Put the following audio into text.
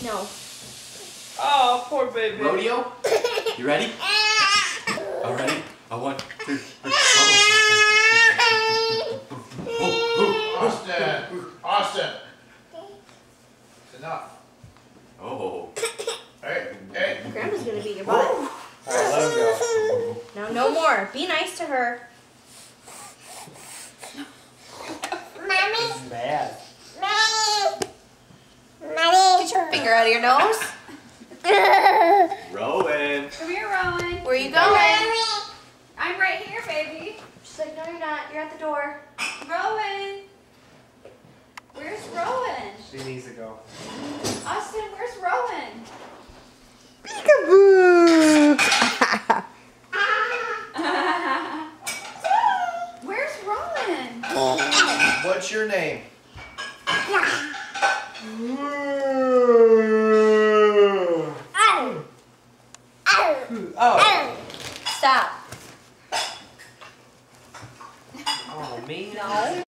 No. Oh, poor baby. Rodeo? You ready? All ready? A 1, 2, 3. Austin! It's enough. Oh. Hey, hey. Grandma's gonna beat your butt. Alright, let him go. No, no more. Be nice to her. This is bad. Get your finger out of your nose. Rowan. Come here, Rowan. Where are you going? I'm right here, baby. She's like, no, you're not. You're at the door. Rowan. Where's Rowan? She needs to go. Austin, where's Rowan? Peekaboo. Where's Rowan? What's your name? Oh. Stop. Oh, me? No.